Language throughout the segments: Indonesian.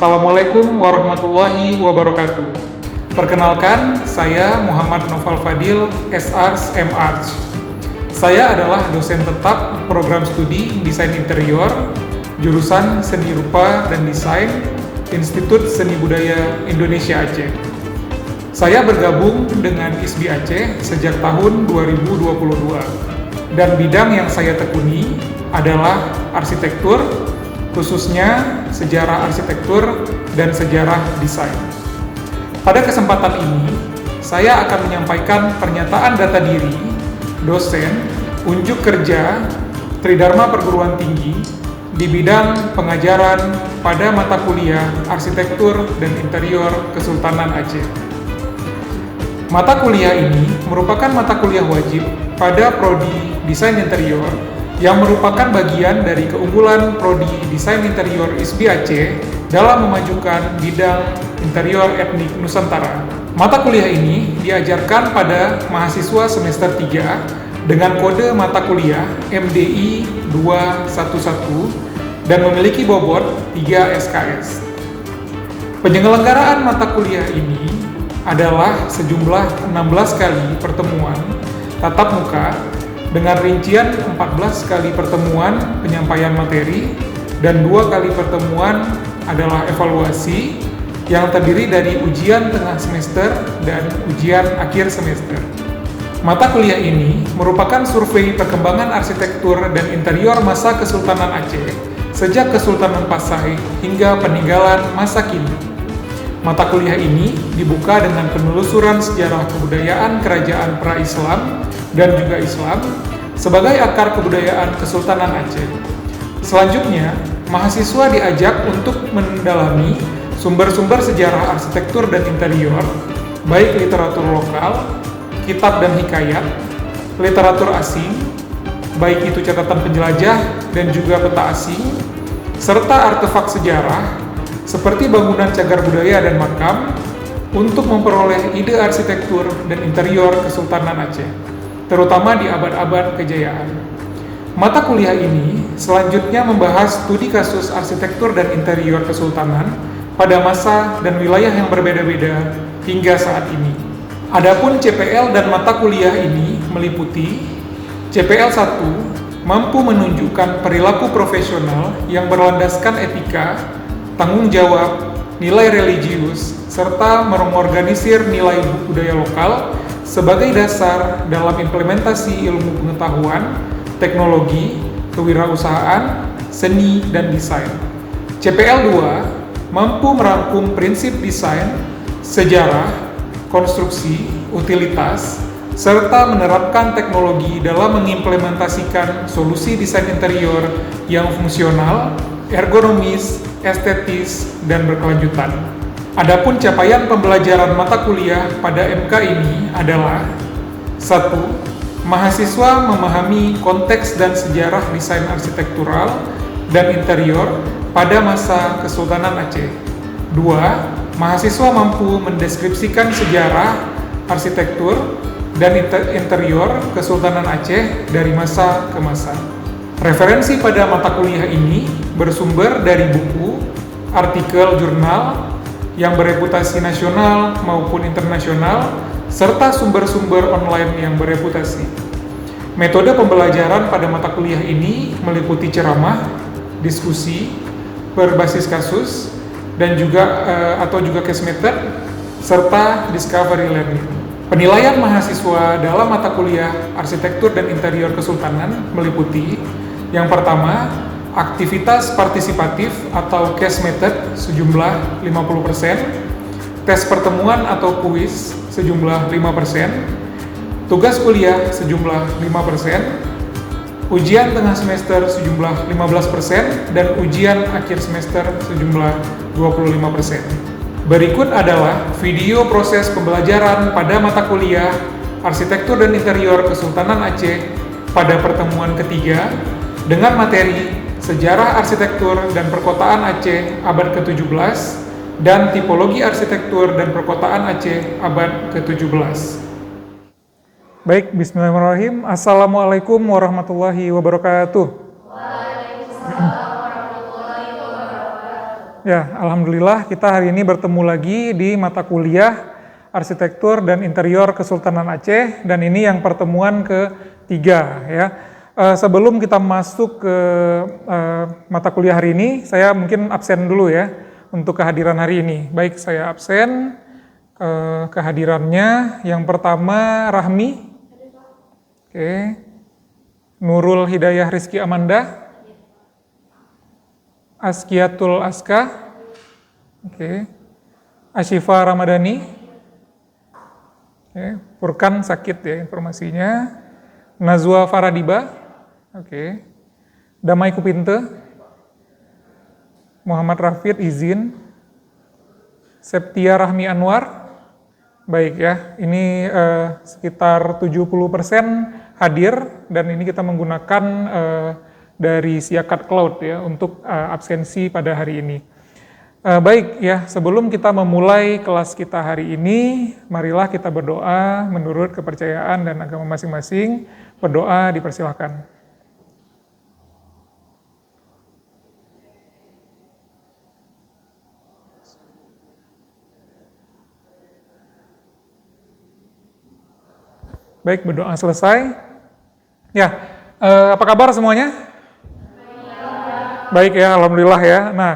Assalamualaikum warahmatullahi wabarakatuh. Perkenalkan, saya Muhammad Noval Fadil, SARS MArch. Saya adalah dosen tetap program studi Desain Interior, jurusan Seni Rupa dan Desain, Institut Seni Budaya Indonesia Aceh. Saya bergabung dengan ISBI Aceh sejak tahun 2022, dan bidang yang saya tekuni adalah arsitektur, khususnya sejarah arsitektur dan sejarah desain. Pada kesempatan ini, saya akan menyampaikan pernyataan data diri, dosen, unjuk kerja, Tridharma Perguruan Tinggi di bidang pengajaran pada mata kuliah Arsitektur dan Interior Kesultanan Aceh. Mata kuliah ini merupakan mata kuliah wajib pada Prodi Desain Interior yang merupakan bagian dari keunggulan Prodi Desain Interior ISBI Aceh dalam memajukan bidang interior etnik Nusantara. Mata kuliah ini diajarkan pada mahasiswa semester 3 dengan kode mata kuliah MDI 211 dan memiliki bobot 3 SKS. Penyelenggaraan mata kuliah ini adalah sejumlah 16 kali pertemuan tatap muka dengan rincian 14 kali pertemuan penyampaian materi dan 2 kali pertemuan adalah evaluasi yang terdiri dari ujian tengah semester dan ujian akhir semester. Mata kuliah ini merupakan survei perkembangan arsitektur dan interior masa Kesultanan Aceh sejak Kesultanan Pasai hingga peninggalan masa kini. Mata kuliah ini dibuka dengan penelusuran sejarah kebudayaan kerajaan pra-Islam dan juga Islam sebagai akar kebudayaan Kesultanan Aceh. Selanjutnya, mahasiswa diajak untuk mendalami sumber-sumber sejarah arsitektur dan interior, baik literatur lokal, kitab dan hikayat, literatur asing, baik itu catatan penjelajah dan juga peta asing, serta artefak sejarah seperti bangunan cagar budaya dan makam untuk memperoleh ide arsitektur dan interior Kesultanan Aceh, terutama di abad-abad kejayaan. Mata kuliah ini selanjutnya membahas studi kasus arsitektur dan interior Kesultanan pada masa dan wilayah yang berbeda-beda hingga saat ini. Adapun CPL dan mata kuliah ini meliputi CPL 1 mampu menunjukkan perilaku profesional yang berlandaskan etika, tanggung jawab, nilai religius, serta mengorganisir nilai budaya lokal sebagai dasar dalam implementasi ilmu pengetahuan, teknologi, kewirausahaan, seni, dan desain. CPL 2 mampu merangkum prinsip desain, sejarah, konstruksi, utilitas, serta menerapkan teknologi dalam mengimplementasikan solusi desain interior yang fungsional, ergonomis, estetis, dan berkelanjutan. Adapun capaian pembelajaran mata kuliah pada MK ini adalah 1. Mahasiswa memahami konteks dan sejarah desain arsitektural dan interior pada masa Kesultanan Aceh. 2. Mahasiswa mampu mendeskripsikan sejarah, arsitektur, dan interior Kesultanan Aceh dari masa ke masa. Referensi pada mata kuliah ini bersumber dari buku, artikel jurnal yang bereputasi nasional maupun internasional, serta sumber-sumber online yang bereputasi. Metode pembelajaran pada mata kuliah ini meliputi ceramah, diskusi, berbasis kasus, dan juga atau juga case method, serta discovery learning. Penilaian mahasiswa dalam mata kuliah Arsitektur dan Interior Kesultanan meliputi yang pertama, aktivitas partisipatif atau case method sejumlah 50%, tes pertemuan atau kuis sejumlah 5%, tugas kuliah sejumlah 5%, ujian tengah semester sejumlah 15%, dan ujian akhir semester sejumlah 25%. Berikut adalah video proses pembelajaran pada mata kuliah Arsitektur dan Interior Kesultanan Aceh pada pertemuan ketiga dengan materi Sejarah Arsitektur dan Perkotaan Aceh abad ke-17 dan Tipologi Arsitektur dan Perkotaan Aceh abad ke-17. Baik, bismillahirrahmanirrahim. Assalamualaikum warahmatullahi wabarakatuh. Waalaikumsalam warahmatullahi wabarakatuh. Ya, alhamdulillah kita hari ini bertemu lagi di mata kuliah Arsitektur dan Interior Kesultanan Aceh, dan ini yang pertemuan ketiga ya. Sebelum kita masuk ke mata kuliah hari ini, saya mungkin absen dulu ya untuk kehadiran hari ini. Baik, saya absen kehadirannya. Yang pertama Rahmi, oke. Nurul Hidayah Rizky Amanda, Askiatul Aska, oke. Ashifa Ramadhani, oke. Furkan sakit ya informasinya. Nazwa Faradiba, oke. Damai Kupinte, Muhammad Rafid izin, Septia Rahmi Anwar, baik ya. Ini sekitar 70% hadir, dan ini kita menggunakan dari Siakat Cloud ya untuk absensi pada hari ini. Baik ya, sebelum kita memulai kelas kita hari ini, marilah kita berdoa menurut kepercayaan dan agama masing-masing. Berdoa dipersilahkan. Baik, berdoa selesai. Ya, apa kabar semuanya? Baik ya, alhamdulillah ya. Nah,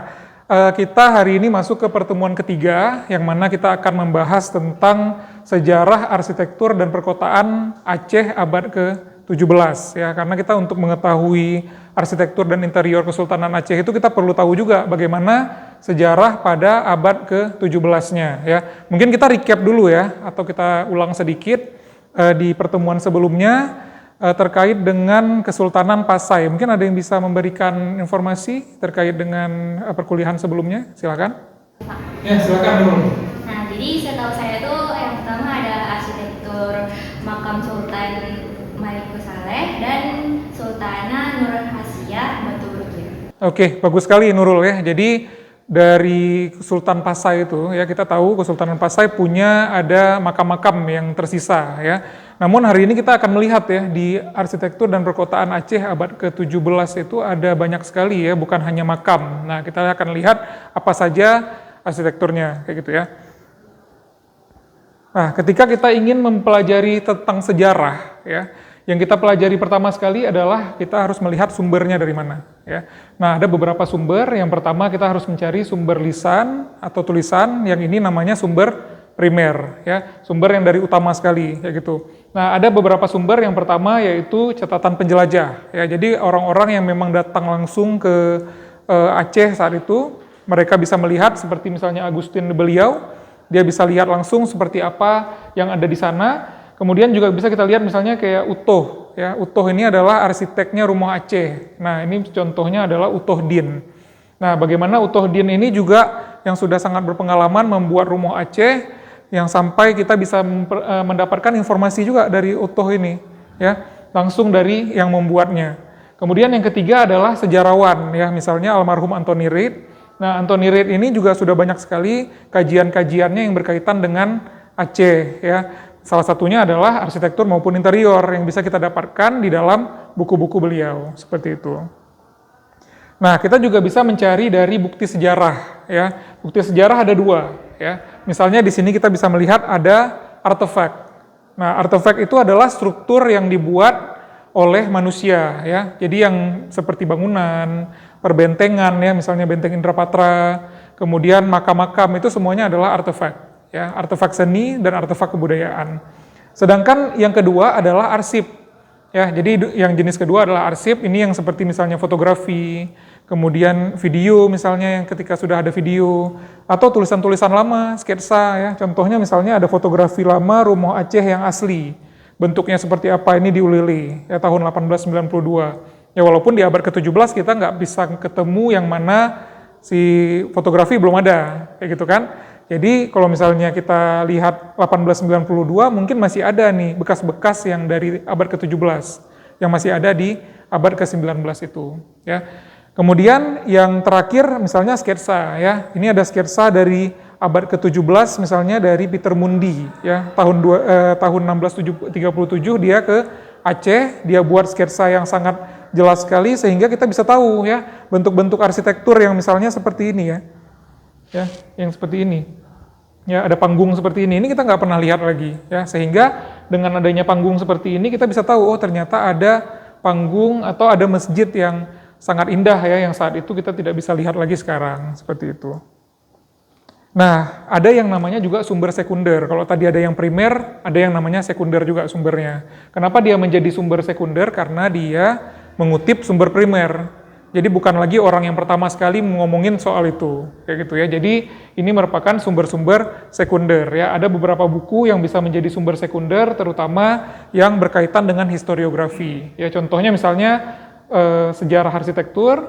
kita hari ini masuk ke pertemuan ketiga, yang mana kita akan membahas tentang sejarah arsitektur dan perkotaan Aceh abad ke-17 ya. Karena kita untuk mengetahui arsitektur dan interior Kesultanan Aceh itu kita perlu tahu juga bagaimana sejarah pada abad ke-17-nya ya. Mungkin kita recap dulu ya, atau kita ulang sedikit di pertemuan sebelumnya terkait dengan Kesultanan Pasai. Mungkin ada yang bisa memberikan informasi terkait dengan perkuliahan sebelumnya, silakan. Ya, silakan dulu. Nah, jadi setahu saya tuh yang pertama ada arsitektur makam Sultan Malikus Saleh dan Sultanah Nurul Hasiyah Batu Rukia. Oke, bagus sekali Nurul ya. Jadi dari Sultan Pasai itu ya, kita tahu Kesultanan Pasai punya ada makam-makam yang tersisa ya. Namun hari ini kita akan melihat ya di arsitektur dan perkotaan Aceh abad ke-17 itu ada banyak sekali ya, bukan hanya makam. Nah, kita akan lihat apa saja arsitekturnya kayak gitu ya. Nah, ketika kita ingin mempelajari tentang sejarah ya, yang kita pelajari pertama sekali adalah kita harus melihat sumbernya dari mana ya. Nah, ada beberapa sumber. Yang pertama kita harus mencari sumber lisan atau tulisan, yang ini namanya sumber primer ya, sumber yang dari utama sekali kayak gitu. Nah, ada beberapa sumber. Yang pertama yaitu catatan penjelajah ya. Jadi orang-orang yang memang datang langsung ke Aceh saat itu, mereka bisa melihat seperti misalnya Agustin de Beliau, dia bisa lihat langsung seperti apa yang ada di sana. Kemudian juga bisa kita lihat misalnya kayak Utoh ya. Utoh ini adalah arsiteknya Rumah Aceh. Nah, ini contohnya adalah Utoh Din. Nah, bagaimana Utoh Din ini juga yang sudah sangat berpengalaman membuat Rumah Aceh, yang sampai kita bisa mendapatkan informasi juga dari Utoh ini ya, langsung dari yang membuatnya. Kemudian yang ketiga adalah sejarawan ya, misalnya almarhum Anthony Reid. Nah, Anthony Reid ini juga sudah banyak sekali kajian-kajiannya yang berkaitan dengan Aceh ya. Salah satunya adalah arsitektur maupun interior yang bisa kita dapatkan di dalam buku-buku beliau seperti itu. Nah, kita juga bisa mencari dari bukti sejarah ya. Bukti sejarah ada dua ya. Misalnya di sini kita bisa melihat ada artefak. Nah, artefak itu adalah struktur yang dibuat oleh manusia ya. Jadi yang seperti bangunan, perbentengan ya, misalnya benteng Indrapatra, kemudian makam-makam, itu semuanya adalah artefak ya, artefak seni dan artefak kebudayaan. Sedangkan yang kedua adalah arsip ya. Jadi yang jenis kedua adalah arsip, ini yang seperti misalnya fotografi, kemudian video misalnya yang ketika sudah ada video, atau tulisan-tulisan lama, sketsa ya. Contohnya misalnya ada fotografi lama Rumah Aceh yang asli. Bentuknya seperti apa, ini di Ulele ya, tahun 1892. Ya, walaupun di abad ke-17 kita nggak bisa ketemu yang mana si fotografi belum ada kayak gitu kan. Jadi kalau misalnya kita lihat 1892 mungkin masih ada nih bekas-bekas yang dari abad ke-17 yang masih ada di abad ke-19 itu ya. Kemudian yang terakhir misalnya sketsa ya. Ini ada sketsa dari abad ke-17 misalnya dari Peter Mundi ya. Tahun 1637 dia ke Aceh, dia buat sketsa yang sangat jelas sekali sehingga kita bisa tahu ya bentuk-bentuk arsitektur yang misalnya seperti ini ya. ya, yang seperti ini. Ya, ada panggung seperti ini kita nggak pernah lihat lagi, ya, sehingga dengan adanya panggung seperti ini kita bisa tahu, oh ternyata ada panggung atau ada masjid yang sangat indah ya, yang saat itu kita tidak bisa lihat lagi sekarang, seperti itu. Nah, ada yang namanya juga sumber sekunder. Kalau tadi ada yang primer, ada yang namanya sekunder juga sumbernya. Kenapa dia menjadi sumber sekunder? Karena dia mengutip sumber primer. Jadi bukan lagi orang yang pertama sekali ngomongin soal itu, kayak gitu ya. Jadi ini merupakan sumber-sumber sekunder ya. Ada beberapa buku yang bisa menjadi sumber sekunder, terutama yang berkaitan dengan historiografi. Ya, contohnya misalnya sejarah arsitektur,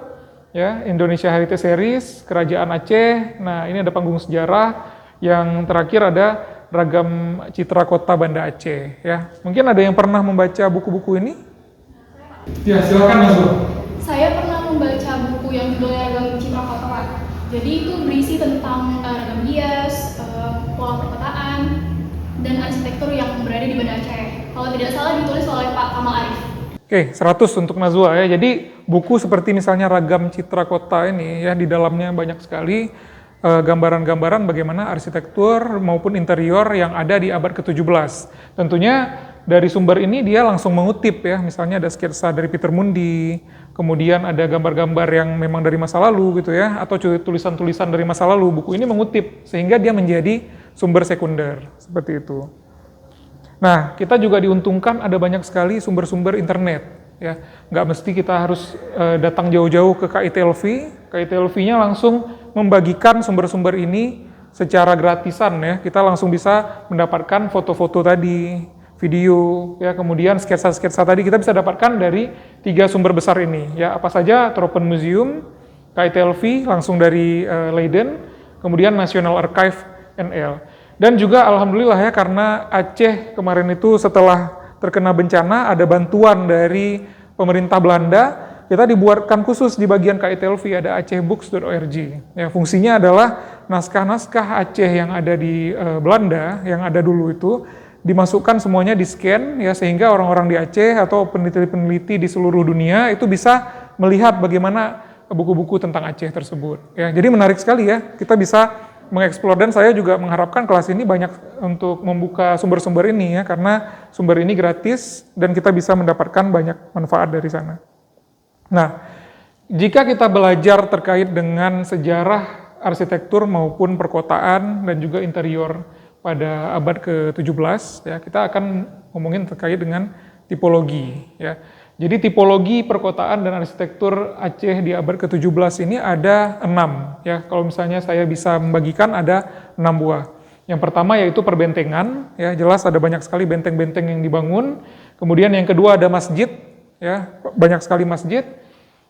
ya, Indonesia Heritage Series, Kerajaan Aceh. Nah, ini ada panggung sejarah. Yang terakhir ada Ragam Citra Kota Banda Aceh. Ya, mungkin ada yang pernah membaca buku-buku ini? Ya, silakan Mas Bro. Saya pernah membaca buku yang judulnya Ragam Citra Kota, Pak. Jadi itu berisi tentang ragam hias, pola perkotaan, dan arsitektur yang berada di Banda Aceh. Kalau tidak salah ditulis oleh Pak Kamal Arif. Oke, 100 untuk Nazwa ya. Jadi buku seperti misalnya Ragam Citra Kota ini ya, di dalamnya banyak sekali gambaran-gambaran bagaimana arsitektur maupun interior yang ada di abad ke-17. Tentunya dari sumber ini dia langsung mengutip ya, misalnya ada sketsa dari Peter Mundi, kemudian ada gambar-gambar yang memang dari masa lalu gitu ya, atau tulisan-tulisan dari masa lalu. Buku ini mengutip sehingga dia menjadi sumber sekunder, seperti itu. Nah, kita juga diuntungkan ada banyak sekali sumber-sumber internet. Ya, nggak mesti kita harus datang jauh-jauh ke KITLV. KITLV-nya langsung membagikan sumber-sumber ini secara gratisan ya. Kita langsung bisa mendapatkan foto-foto tadi, video, ya, kemudian sketsa-sketsa tadi kita bisa dapatkan dari 3 sumber besar ini. Ya, apa saja? Tropenmuseum, KITLV langsung dari Leiden, kemudian National Archive NL. Dan juga alhamdulillah ya, karena Aceh kemarin itu setelah terkena bencana ada bantuan dari pemerintah Belanda, kita dibuatkan khusus di bagian KITLV ada acehbooks.org. Ya, fungsinya adalah naskah-naskah Aceh yang ada di Belanda, yang ada dulu itu dimasukkan semuanya di scan ya, sehingga orang-orang di Aceh atau peneliti-peneliti di seluruh dunia itu bisa melihat bagaimana buku-buku tentang Aceh tersebut. Ya, jadi menarik sekali ya, kita bisa mengeksplor, dan saya juga mengharapkan kelas ini banyak untuk membuka sumber-sumber ini ya, karena sumber ini gratis dan kita bisa mendapatkan banyak manfaat dari sana. Nah, jika kita belajar terkait dengan sejarah arsitektur maupun perkotaan dan juga interior pada abad ke-17 ya, kita akan ngomongin terkait dengan tipologi ya. Jadi tipologi perkotaan dan arsitektur Aceh di abad ke-17 ini ada 6 ya. Kalau misalnya saya bisa membagikan ada 6 buah. Yang pertama yaitu perbentengan ya, jelas ada banyak sekali benteng-benteng yang dibangun. Kemudian yang kedua ada masjid ya, banyak sekali masjid.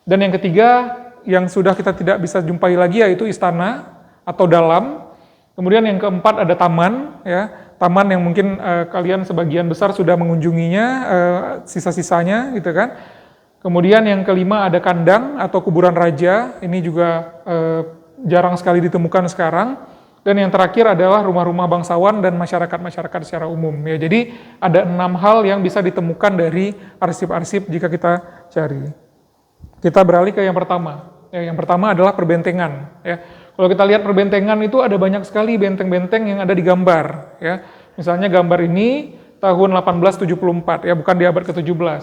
Dan yang ketiga yang sudah kita tidak bisa jumpai lagi yaitu istana atau dalam. Kemudian yang keempat ada taman ya. Taman yang mungkin kalian sebagian besar sudah mengunjunginya, sisa-sisanya gitu kan. Kemudian yang kelima ada kandang atau kuburan raja, ini juga jarang sekali ditemukan sekarang. Dan yang terakhir adalah rumah-rumah bangsawan dan masyarakat-masyarakat secara umum. Ya, jadi ada 6 hal yang bisa ditemukan dari arsip-arsip jika kita cari. Kita beralih ke yang pertama. Ya, yang pertama adalah perbentengan. Ya. Kalau kita lihat perbentengan itu ada banyak sekali benteng-benteng yang ada di gambar. Ya. Misalnya gambar ini tahun 1874, ya, bukan di abad ke-17.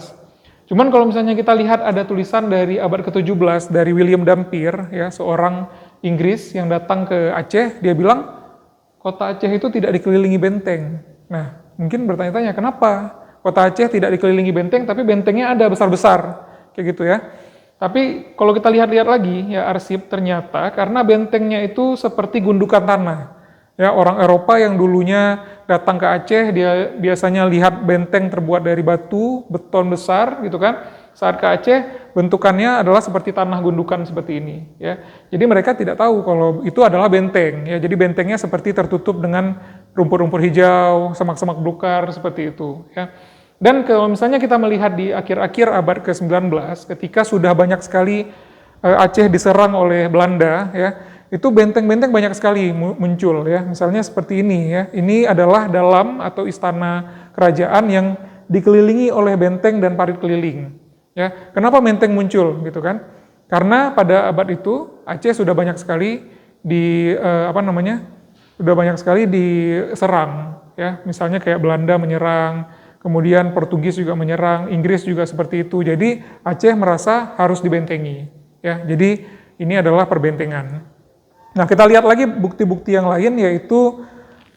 Cuman kalau misalnya kita lihat ada tulisan dari abad ke-17 dari William Dampier, ya, seorang Inggris yang datang ke Aceh, dia bilang kota Aceh itu tidak dikelilingi benteng. Nah, mungkin bertanya-tanya kenapa kota Aceh tidak dikelilingi benteng, tapi bentengnya ada besar-besar, kayak gitu ya. Tapi kalau kita lihat-lihat lagi, ya arsip ternyata karena bentengnya itu seperti gundukan tanah. Ya, orang Eropa yang dulunya datang ke Aceh, dia biasanya lihat benteng terbuat dari batu, beton besar gitu kan. Saat ke Aceh, bentukannya adalah seperti tanah gundukan seperti ini. Ya. Jadi mereka tidak tahu kalau itu adalah benteng. Ya. Jadi bentengnya seperti tertutup dengan rumput-rumput hijau, semak-semak belukar, seperti itu. Ya. Dan kalau misalnya kita melihat di akhir-akhir abad ke-19, ketika sudah banyak sekali Aceh diserang oleh Belanda, ya, itu benteng-benteng banyak sekali muncul, ya. Misalnya seperti ini, ya. Ini adalah dalam atau istana kerajaan yang dikelilingi oleh benteng dan parit keliling. Ya. Kenapa benteng muncul, gitu kan? Karena pada abad itu Aceh sudah banyak sekali udah banyak sekali diserang, ya. Misalnya kayak Belanda menyerang, kemudian Portugis juga menyerang, Inggris juga seperti itu. Jadi Aceh merasa harus dibentengi, ya. Jadi ini adalah perbentengan. Nah, kita lihat lagi bukti-bukti yang lain, yaitu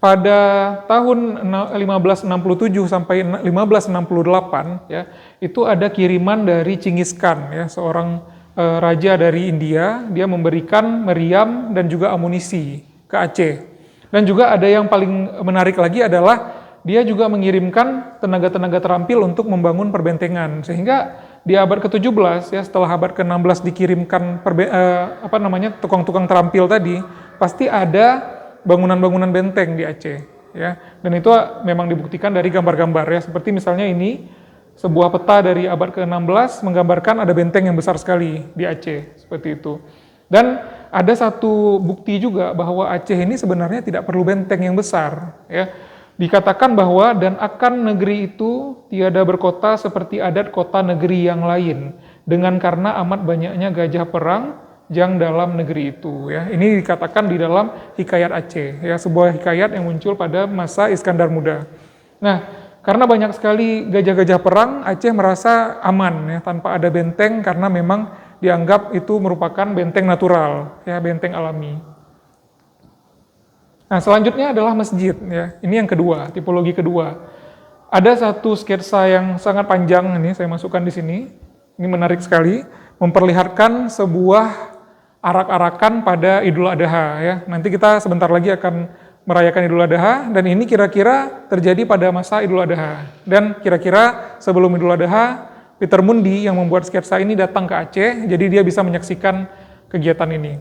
pada tahun 1567 sampai 1568, ya, itu ada kiriman dari Chinggis Khan, ya, seorang raja dari India. Dia memberikan meriam dan juga amunisi ke Aceh. Dan juga ada yang paling menarik lagi adalah dia juga mengirimkan tenaga-tenaga terampil untuk membangun perbentengan. Sehingga di abad ke-17, ya, setelah abad ke-16 dikirimkan tukang-tukang terampil tadi, pasti ada bangunan-bangunan benteng di Aceh, ya. Dan itu memang dibuktikan dari gambar-gambar, ya, seperti misalnya ini sebuah peta dari abad ke-16 menggambarkan ada benteng yang besar sekali di Aceh, seperti itu. Dan ada satu bukti juga bahwa Aceh ini sebenarnya tidak perlu benteng yang besar, ya. Dikatakan bahwa dan akan negeri itu tiada berkota seperti adat kota negeri yang lain, dengan karena amat banyaknya gajah perang yang dalam negeri itu, ya. Ini dikatakan di dalam Hikayat Aceh, ya, sebuah hikayat yang muncul pada masa Iskandar Muda. Nah, karena banyak sekali gajah-gajah perang, Aceh merasa aman, ya, tanpa ada benteng, karena memang dianggap itu merupakan benteng natural, ya, benteng alami. Nah, selanjutnya adalah masjid, ya. Ini yang kedua, tipologi kedua. Ada satu sketsa yang sangat panjang, ini saya masukkan di sini. Ini menarik sekali, memperlihatkan sebuah arak-arakan pada Idul Adha, ya. Nanti kita sebentar lagi akan merayakan Idul Adha, dan ini kira-kira terjadi pada masa Idul Adha. Dan kira-kira sebelum Idul Adha, Peter Mundi yang membuat sketsa ini datang ke Aceh, jadi dia bisa menyaksikan kegiatan ini.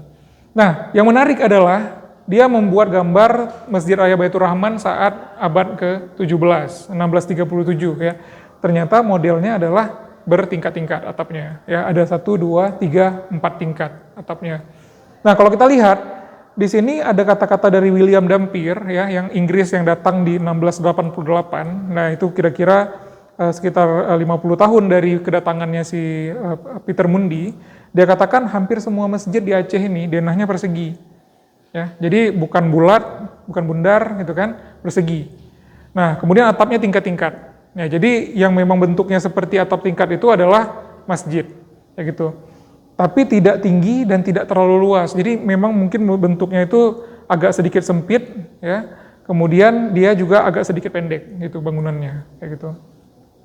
Nah, yang menarik adalah dia membuat gambar Masjid Raya Baitur Rahman saat abad ke-17, 1637, ya. Ternyata modelnya adalah bertingkat-tingkat atapnya, ya. Ada 1, 2, 3, 4 tingkat atapnya. Nah, kalau kita lihat di sini ada kata-kata dari William Dampier, ya, yang Inggris yang datang di 1688. Nah, itu kira-kira sekitar 50 tahun dari kedatangannya si Peter Mundi. Dia katakan hampir semua masjid di Aceh ini denahnya persegi, ya. Jadi bukan bulat, bukan bundar, gitu kan, persegi. Nah, kemudian atapnya tingkat-tingkat. Ya, jadi yang memang bentuknya seperti atap tingkat itu adalah masjid, ya gitu. Tapi tidak tinggi dan tidak terlalu luas. Jadi memang mungkin bentuknya itu agak sedikit sempit, ya. Kemudian dia juga agak sedikit pendek, gitu bangunannya, kayak gitu.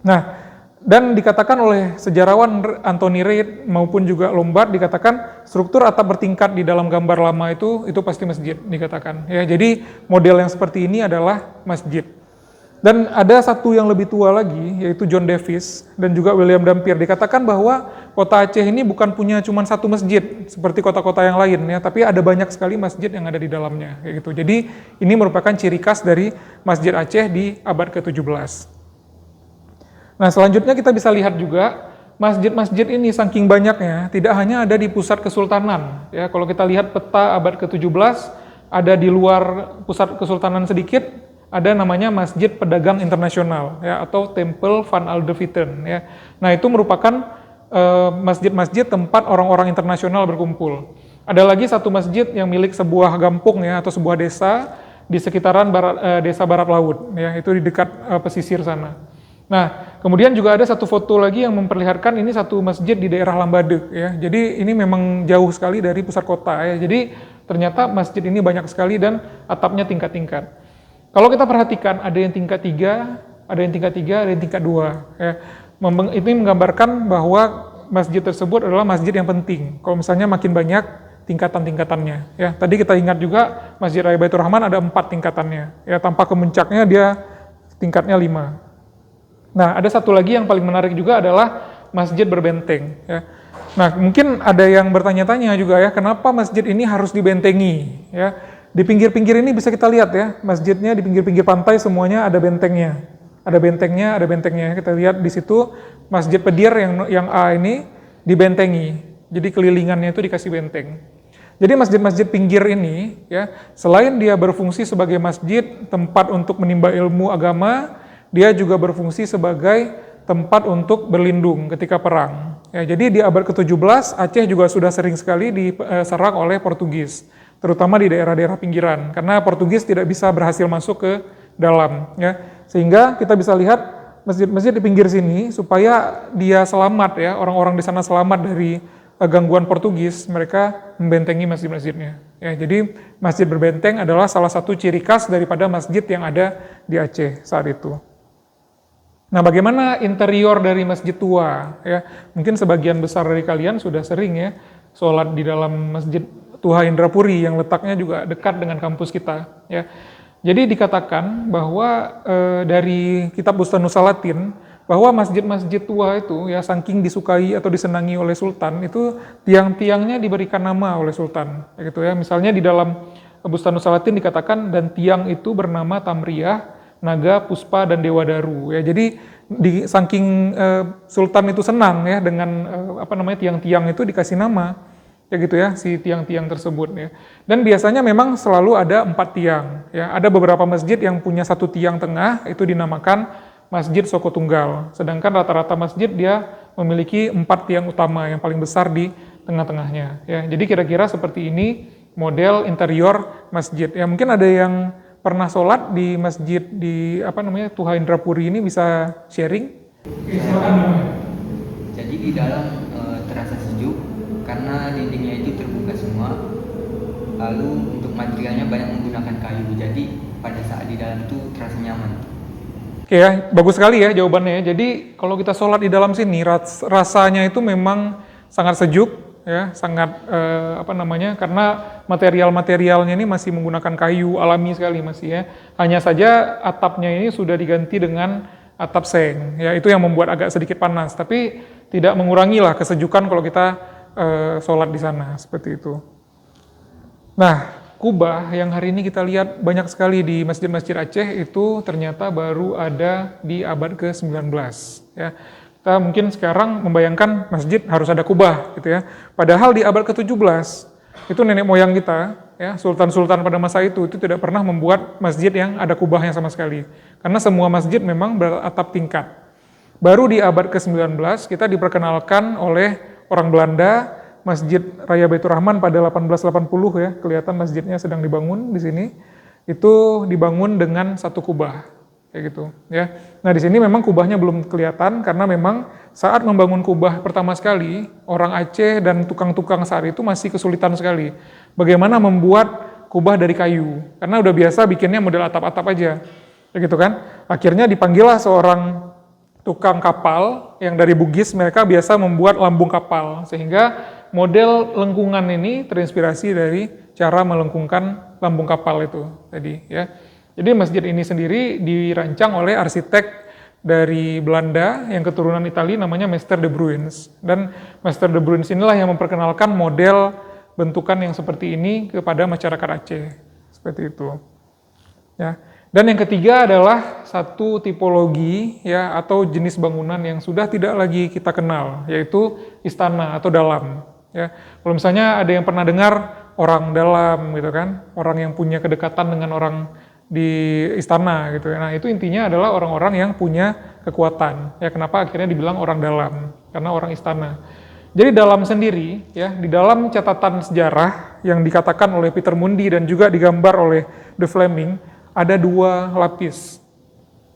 Nah, dan dikatakan oleh sejarawan Anthony Reid maupun juga Lombard, dikatakan struktur atap bertingkat di dalam gambar lama itu pasti masjid, dikatakan, ya. Jadi model yang seperti ini adalah masjid. Dan ada satu yang lebih tua lagi, yaitu John Davis dan juga William Dampier. Dikatakan bahwa kota Aceh ini bukan punya cuma satu masjid seperti kota-kota yang lain, ya, tapi ada banyak sekali masjid yang ada di dalamnya, kayak gitu. Jadi ini merupakan ciri khas dari Masjid Aceh di abad ke-17. Nah, selanjutnya kita bisa lihat juga masjid-masjid ini saking banyaknya tidak hanya ada di pusat kesultanan, ya. Kalau kita lihat peta abad ke-17, ada di luar pusat kesultanan sedikit, ada namanya Masjid Pedagang Internasional, ya, atau Temple van Aldeviten, ya. Nah, itu merupakan masjid-masjid tempat orang-orang internasional berkumpul. Ada lagi satu masjid yang milik sebuah kampung, ya, atau sebuah desa di sekitaran desa Barat Laut, ya, itu di dekat pesisir sana. Nah, kemudian juga ada satu foto lagi yang memperlihatkan ini satu masjid di daerah Lambadeg, ya. Jadi ini memang jauh sekali dari pusat kota, ya. Jadi ternyata masjid ini banyak sekali dan atapnya tingkat-tingkat. Kalau kita perhatikan ada yang tingkat 3, ada yang tingkat 3, ada yang tingkat 2, ya. Ini menggambarkan bahwa masjid tersebut adalah masjid yang penting. Kalau misalnya makin banyak tingkatan-tingkatannya, ya. Tadi kita ingat juga Masjid Raya Baitur Rahman ada 4 tingkatannya, ya. Tanpa kemuncaknya dia tingkatnya 5. Nah, ada satu lagi yang paling menarik juga adalah masjid berbenteng, ya. Nah, mungkin ada yang bertanya-tanya juga, ya, kenapa masjid ini harus dibentengi, ya. Di pinggir-pinggir ini bisa kita lihat, ya, masjidnya di pinggir-pinggir pantai semuanya ada bentengnya. Ada bentengnya, ada bentengnya. Kita lihat di situ Masjid Pedir yang A ini dibentengi. Jadi kelilingannya itu dikasih benteng. Jadi masjid-masjid pinggir ini, ya, selain dia berfungsi sebagai masjid tempat untuk menimba ilmu agama, dia juga berfungsi sebagai tempat untuk berlindung ketika perang. Ya, jadi di abad ke-17 Aceh juga sudah sering sekali diserang oleh Portugis. terutama di daerah-daerah pinggiran, karena Portugis tidak bisa berhasil masuk ke dalam, ya. Sehingga kita bisa lihat masjid-masjid di pinggir sini supaya dia selamat, ya, orang-orang di sana selamat dari gangguan Portugis, mereka membentengi masjid-masjidnya. Ya, jadi masjid berbenteng adalah salah satu ciri khas daripada masjid yang ada di Aceh saat itu. Nah, bagaimana interior dari masjid tua? Ya, mungkin sebagian besar dari kalian sudah sering ya sholat di dalam masjid Tuha Indrapuri yang letaknya juga dekat dengan kampus kita. Ya, jadi dikatakan bahwa dari Kitab Bustanus Salatin bahwa masjid-masjid tua itu ya saking disukai atau disenangi oleh Sultan itu tiang-tiangnya diberikan nama oleh Sultan. Gitu ya, misalnya di dalam Bustanus Salatin dikatakan dan tiang itu bernama Tamriyah, Naga, Puspa, dan Dewa Daru. Ya, jadi saking Sultan itu senang ya dengan tiang-tiang itu dikasih nama. Ya gitu ya, si tiang-tiang tersebut ya. Dan biasanya memang selalu ada 4 tiang. Ya, ada beberapa masjid yang punya 1 tiang tengah, itu dinamakan Masjid Soko Tunggal. Sedangkan rata-rata masjid dia memiliki 4 tiang utama yang paling besar di tengah-tengahnya. Ya, jadi kira-kira seperti ini model interior masjid. Ya, mungkin ada yang pernah sholat di masjid di Tuha Indrapuri ini bisa sharing? Jadi di dalam terasa sejuk karena dindingnya itu terbuka semua. Lalu untuk materialnya banyak menggunakan kayu. Jadi pada saat di dalam itu terasa nyaman. Oke ya, bagus sekali ya jawabannya. Jadi kalau kita sholat di dalam sini rasanya itu memang sangat sejuk ya, sangat karena material-materialnya ini masih menggunakan kayu alami sekali masih ya. Hanya saja atapnya ini sudah diganti dengan atap seng ya, itu yang membuat agak sedikit panas, tapi tidak mengurangi lah kesejukan kalau kita sholat di sana seperti itu. Nah, kubah yang hari ini kita lihat banyak sekali di masjid-masjid Aceh itu ternyata baru ada di abad ke-19 ya. Kita mungkin sekarang membayangkan masjid harus ada kubah gitu ya. Padahal di abad ke-17 itu nenek moyang kita ya, sultan-sultan pada masa itu tidak pernah membuat masjid yang ada kubahnya sama sekali. Karena semua masjid memang beratap tingkat. Baru di abad ke-19 kita diperkenalkan oleh orang Belanda, Masjid Raya Baitur Rahman pada 1880 ya, kelihatan masjidnya sedang dibangun di sini. Itu dibangun dengan 1 kubah. Kayak gitu ya. Nah, di sini memang kubahnya belum kelihatan karena memang saat membangun kubah pertama sekali, orang Aceh dan tukang-tukang saat itu masih kesulitan sekali. Bagaimana membuat kubah dari kayu? Karena udah biasa bikinnya model atap-atap aja. Kayak gitu kan? Akhirnya dipanggillah seorang tukang kapal yang dari Bugis, mereka biasa membuat lambung kapal, sehingga model lengkungan ini terinspirasi dari cara melengkungkan lambung kapal itu tadi ya. Jadi masjid ini sendiri dirancang oleh arsitek dari Belanda yang keturunan Italia namanya Mester de Bruins, dan Mester de Bruins inilah yang memperkenalkan model bentukan yang seperti ini kepada masyarakat Aceh seperti itu ya. Dan yang ketiga adalah satu tipologi ya atau jenis bangunan yang sudah tidak lagi kita kenal, yaitu istana atau dalam. Ya, kalau misalnya ada yang pernah dengar orang dalam gitu kan, orang yang punya kedekatan dengan orang di istana gitu. Nah, itu intinya adalah orang-orang yang punya kekuatan. Ya, kenapa akhirnya dibilang orang dalam? Karena orang istana. Jadi dalam sendiri ya, di dalam catatan sejarah yang dikatakan oleh Peter Mundi dan juga digambar oleh De Fleming, ada 2 lapis.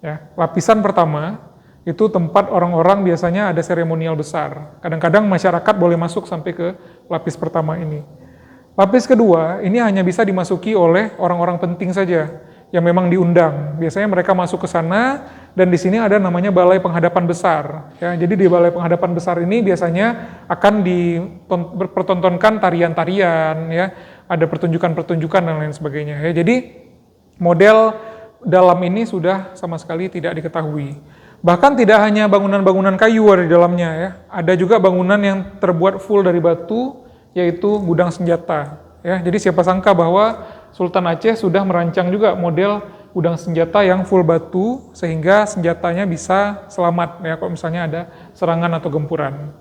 Ya, lapisan pertama itu tempat orang-orang biasanya ada seremonial besar. Kadang-kadang masyarakat boleh masuk sampai ke lapis pertama ini. Lapis kedua ini hanya bisa dimasuki oleh orang-orang penting saja yang memang diundang. Biasanya mereka masuk ke sana dan di sini ada namanya balai penghadapan besar. Ya, jadi di balai penghadapan besar ini biasanya akan dipertontonkan tarian-tarian, ya, ada pertunjukan-pertunjukan dan lain sebagainya. Ya, jadi model dalam ini sudah sama sekali tidak diketahui. Bahkan tidak hanya bangunan-bangunan kayu ada di dalamnya ya, ada juga bangunan yang terbuat full dari batu, yaitu gudang senjata. Ya, jadi siapa sangka bahwa Sultan Aceh sudah merancang juga model gudang senjata yang full batu sehingga senjatanya bisa selamat ya kalau misalnya ada serangan atau gempuran.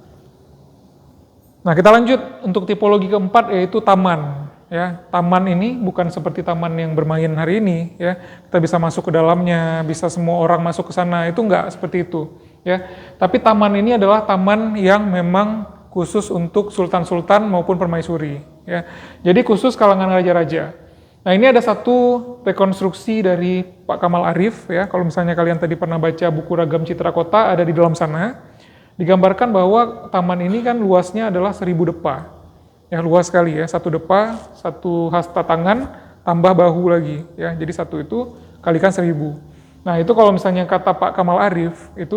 Nah, kita lanjut untuk tipologi keempat yaitu taman. Ya, taman ini bukan seperti taman yang bermain hari ini, ya. Kita bisa masuk ke dalamnya, bisa semua orang masuk ke sana, itu enggak seperti itu, ya. Tapi taman ini adalah taman yang memang khusus untuk sultan-sultan maupun permaisuri, ya. Jadi khusus kalangan raja-raja. Nah, ini ada satu rekonstruksi dari Pak Kamal Arif ya. Kalau misalnya kalian tadi pernah baca buku Ragam Citra Kota, ada di dalam sana. Digambarkan bahwa taman ini kan luasnya adalah 1000 depa. Ya, luas sekali ya, 1 depa, 1 hasta tangan, tambah bahu lagi ya. Jadi satu itu kalikan 1000. Nah, itu kalau misalnya kata Pak Kamal Arif, itu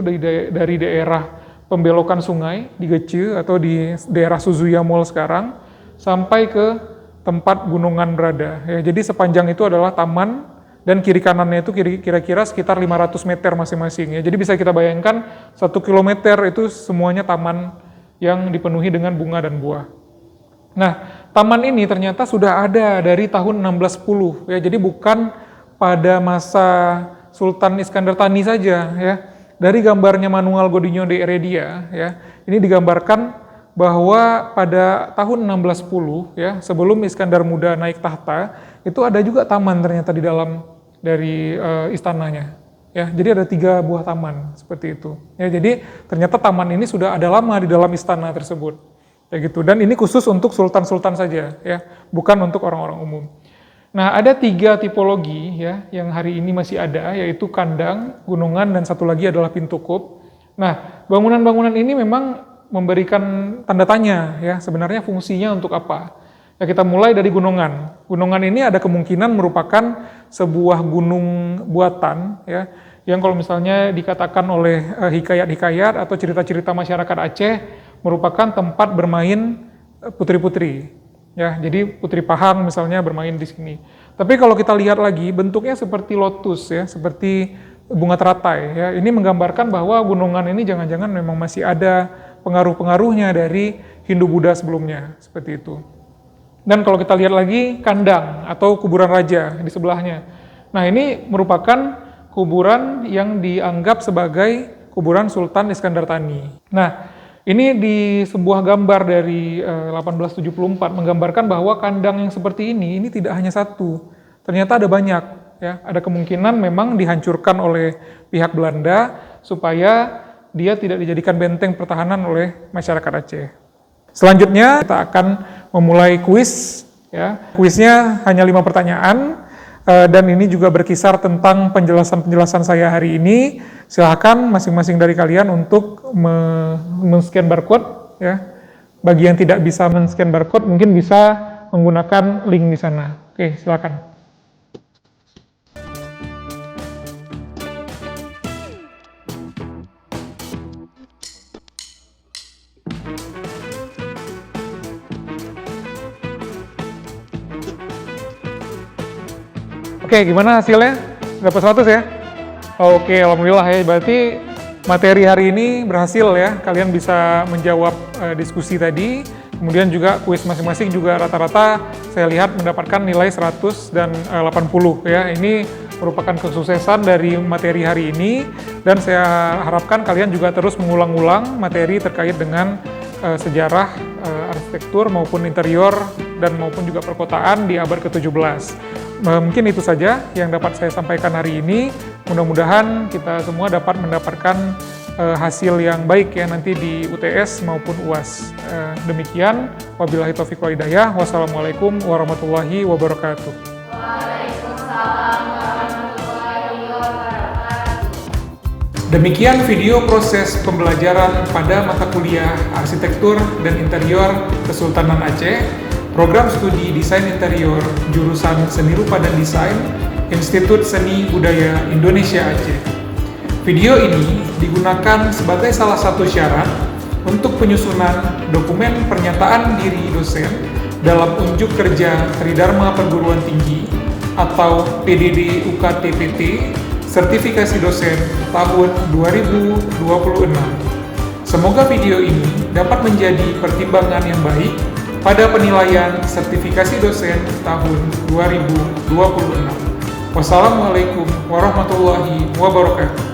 dari daerah pembelokan sungai di Gece atau di daerah Suzuya Mall sekarang sampai ke tempat gunungan berada. Ya, jadi sepanjang itu adalah taman dan kiri kanannya itu kira-kira sekitar 500 meter masing-masing. Ya. Jadi bisa kita bayangkan 1 kilometer itu semuanya taman yang dipenuhi dengan bunga dan buah. Nah, taman ini ternyata sudah ada dari tahun 1610. Ya, jadi bukan pada masa Sultan Iskandar Thani saja. Ya. Dari gambarnya Manuel Godinho de Heredia, ya, ini digambarkan bahwa pada tahun 1610 ya, sebelum Iskandar Muda naik tahta, itu ada juga taman ternyata di dalam dari istananya. Ya, jadi ada 3 buah taman seperti itu. Ya, jadi ternyata taman ini sudah ada lama di dalam istana tersebut. Ya gitu. Dan ini khusus untuk sultan-sultan saja ya, bukan untuk orang-orang umum. Nah, ada 3 tipologi ya yang hari ini masih ada, yaitu kandang, gunungan, dan satu lagi adalah pintu kup. Nah, bangunan-bangunan ini memang memberikan tanda tanya ya, sebenarnya fungsinya untuk apa. Ya, kita mulai dari gunungan. Gunungan ini ada kemungkinan merupakan sebuah gunung buatan ya, yang kalau misalnya dikatakan oleh hikayat-hikayat atau cerita-cerita masyarakat Aceh merupakan tempat bermain putri-putri. Ya, jadi Putri Pahang misalnya bermain di sini. Tapi kalau kita lihat lagi bentuknya seperti lotus ya, seperti bunga teratai ya. Ini menggambarkan bahwa gunungan ini jangan-jangan memang masih ada pengaruh-pengaruhnya dari Hindu-Buddha sebelumnya, seperti itu. Dan kalau kita lihat lagi, kandang atau kuburan raja di sebelahnya. Nah, ini merupakan kuburan yang dianggap sebagai kuburan Sultan Iskandar Thani. Nah, ini di sebuah gambar dari 1874 menggambarkan bahwa kandang yang seperti ini tidak hanya satu, ternyata ada banyak. Ya, ada kemungkinan memang dihancurkan oleh pihak Belanda supaya dia tidak dijadikan benteng pertahanan oleh masyarakat Aceh. Selanjutnya kita akan memulai kuis. Ya. Kuisnya hanya 5 pertanyaan dan ini juga berkisar tentang penjelasan-penjelasan saya hari ini. Silakan masing-masing dari kalian untuk men-scan barcode. Ya. Bagi yang tidak bisa men-scan barcode mungkin bisa menggunakan link di sana. Oke, silakan. Oke, gimana hasilnya? Dapat 100 ya? Oke, alhamdulillah ya. Berarti materi hari ini berhasil ya. Kalian bisa menjawab diskusi tadi. Kemudian juga kuis masing-masing juga rata-rata saya lihat mendapatkan nilai 100 dan 80 ya. Ini merupakan kesuksesan dari materi hari ini. Dan saya harapkan kalian juga terus mengulang-ulang materi terkait dengan sejarah arsitektur maupun interior dan maupun juga perkotaan di abad ke-17. Mungkin itu saja yang dapat saya sampaikan hari ini. Mudah-mudahan kita semua dapat mendapatkan hasil yang baik ya nanti di UTS maupun UAS. Demikian, wabillahi taufiq wal hidayah. Wassalamualaikum warahmatullahi wabarakatuh. Waalaikumsalam warahmatullahi wabarakatuh. Demikian video proses pembelajaran pada mata kuliah Arsitektur dan Interior Kesultanan Aceh, Program Studi Desain Interior, Jurusan Seni Rupa dan Desain, Institut Seni Budaya Indonesia Aceh. Video ini digunakan sebagai salah satu syarat untuk penyusunan dokumen pernyataan diri dosen dalam unjuk kerja Tridharma Perguruan Tinggi atau PDD UKT-PT Sertifikasi Dosen tahun 2026. Semoga video ini dapat menjadi pertimbangan yang baik pada penilaian sertifikasi dosen tahun 2026. Wassalamualaikum warahmatullahi wabarakatuh.